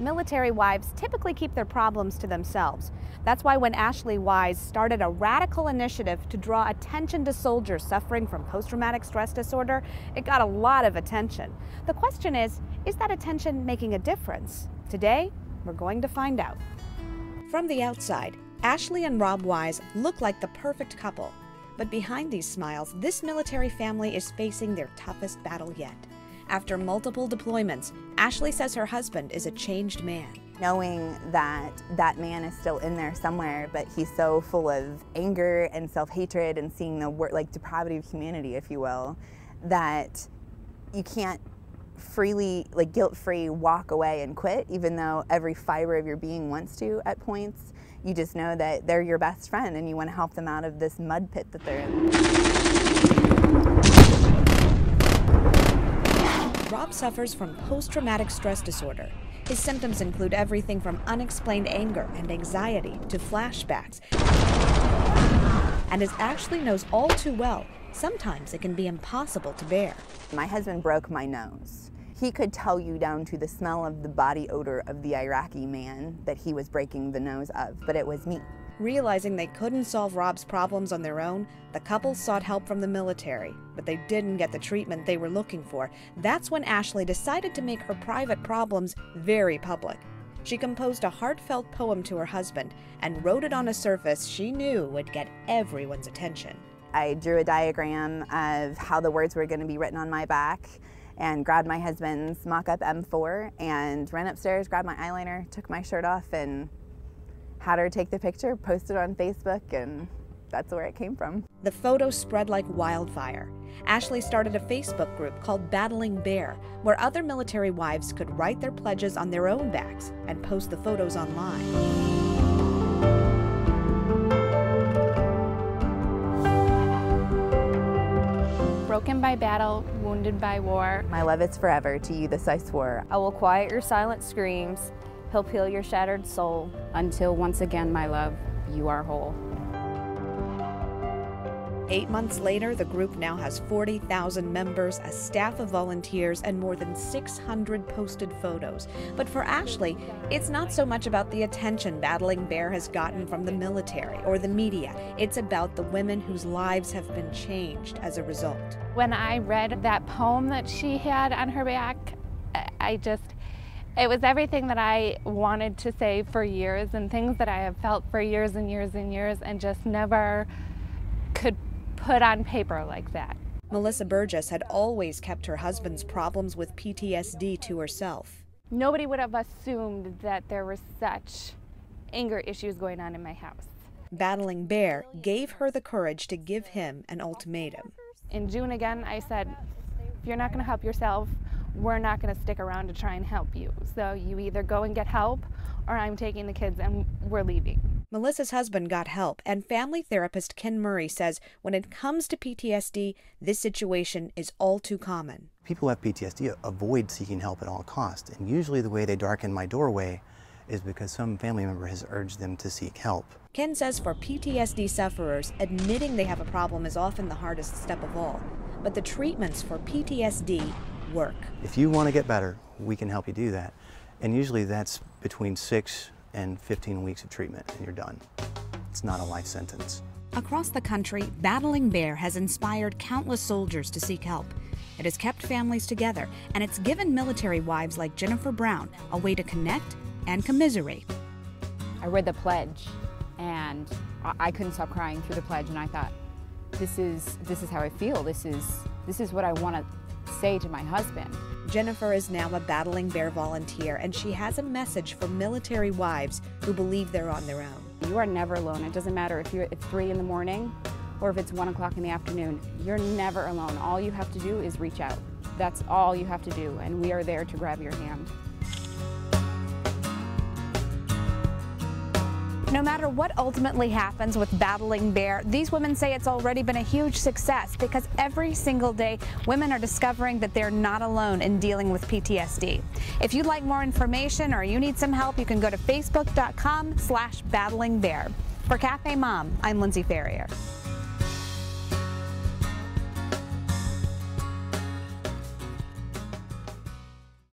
military wives typically keep their problems to themselves. That's why when Ashley Wise started a radical initiative to draw attention to soldiers suffering from post-traumatic stress disorder, it got a lot of attention. The question is that attention making a difference? Today, we're going to find out. From the outside, Ashley and Rob Wise look like the perfect couple. But behind these smiles, this military family is facing their toughest battle yet. After multiple deployments, Ashley says her husband is a changed man. Knowing that that man is still in there somewhere, but he's so full of anger and self-hatred and seeing the depravity of humanity, if you will, that you can't freely, guilt-free walk away and quit, even though every fiber of your being wants to at points. You just know that they're your best friend and you want to help them out of this mud pit that they're in. Rob suffers from post-traumatic stress disorder. His symptoms include everything from unexplained anger and anxiety to flashbacks. And as Ashley knows all too well, sometimes it can be impossible to bear. My husband broke my nose. He could tell you down to the smell of the body odor of the Iraqi man that he was breaking the nose of, but it was me. Realizing they couldn't solve Rob's problems on their own, the couple sought help from the military, but they didn't get the treatment they were looking for. That's when Ashley decided to make her private problems very public. She composed a heartfelt poem to her husband and wrote it on a surface she knew would get everyone's attention. I drew a diagram of how the words were going to be written on my back and grabbed my husband's mock-up M4 and ran upstairs, grabbed my eyeliner, took my shirt off, and had her take the picture, post it on Facebook, and that's where it came from. The photo spread like wildfire. Ashley started a Facebook group called Battling Bear, where other military wives could write their pledges on their own backs and post the photos online. Broken by battle, wounded by war. My love is forever, to you this I swore. I will quiet your silent screams. He'll heal your shattered soul. Until once again, my love, you are whole. 8 months later, the group now has 40,000 members, a staff of volunteers, and more than 600 posted photos. But for Ashley, it's not so much about the attention Battling Bear has gotten from the military or the media. It's about the women whose lives have been changed as a result. When I read that poem that she had on her back, it was everything that I wanted to say for years and things that I have felt for years and years and years and just never could put on paper like that. Melissa Burgess had always kept her husband's problems with PTSD to herself. Nobody would have assumed that there were such anger issues going on in my house. Battling Bear gave her the courage to give him an ultimatum. In June again, I said, if you're not going to help yourself, we're not going to stick around to try and help you. So you either go and get help, or I'm taking the kids and we're leaving. Melissa's husband got help, and family therapist Ken Murray says when it comes to PTSD, this situation is all too common. People who have PTSD avoid seeking help at all costs, and usually the way they darken my doorway is because some family member has urged them to seek help. Ken says for PTSD sufferers, admitting they have a problem is often the hardest step of all. But the treatments for PTSD work. If you want to get better, we can help you do that. And usually that's between 6 and 15 weeks of treatment and you're done. It's not a life sentence. Across the country, Battling Bear has inspired countless soldiers to seek help. It has kept families together, and it's given military wives like Tennifer Brown a way to connect and commiserate. I read the pledge and I couldn't stop crying through the pledge, and I thought, this is how I feel. This is what I want to say to my husband. Tennifer is now a Battling Bear volunteer, and she has a message for military wives who believe they're on their own. You are never alone. It doesn't matter if it's 3 in the morning or if it's 1 o'clock in the afternoon. You're never alone. All you have to do is reach out. That's all you have to do, and we are there to grab your hand. No matter what ultimately happens with Battling Bear, these women say it's already been a huge success because every single day women are discovering that they're not alone in dealing with PTSD. If you'd like more information or you need some help, you can go to facebook.com/battlingbear. For CafeMom, I'm Lindsay Ferrier.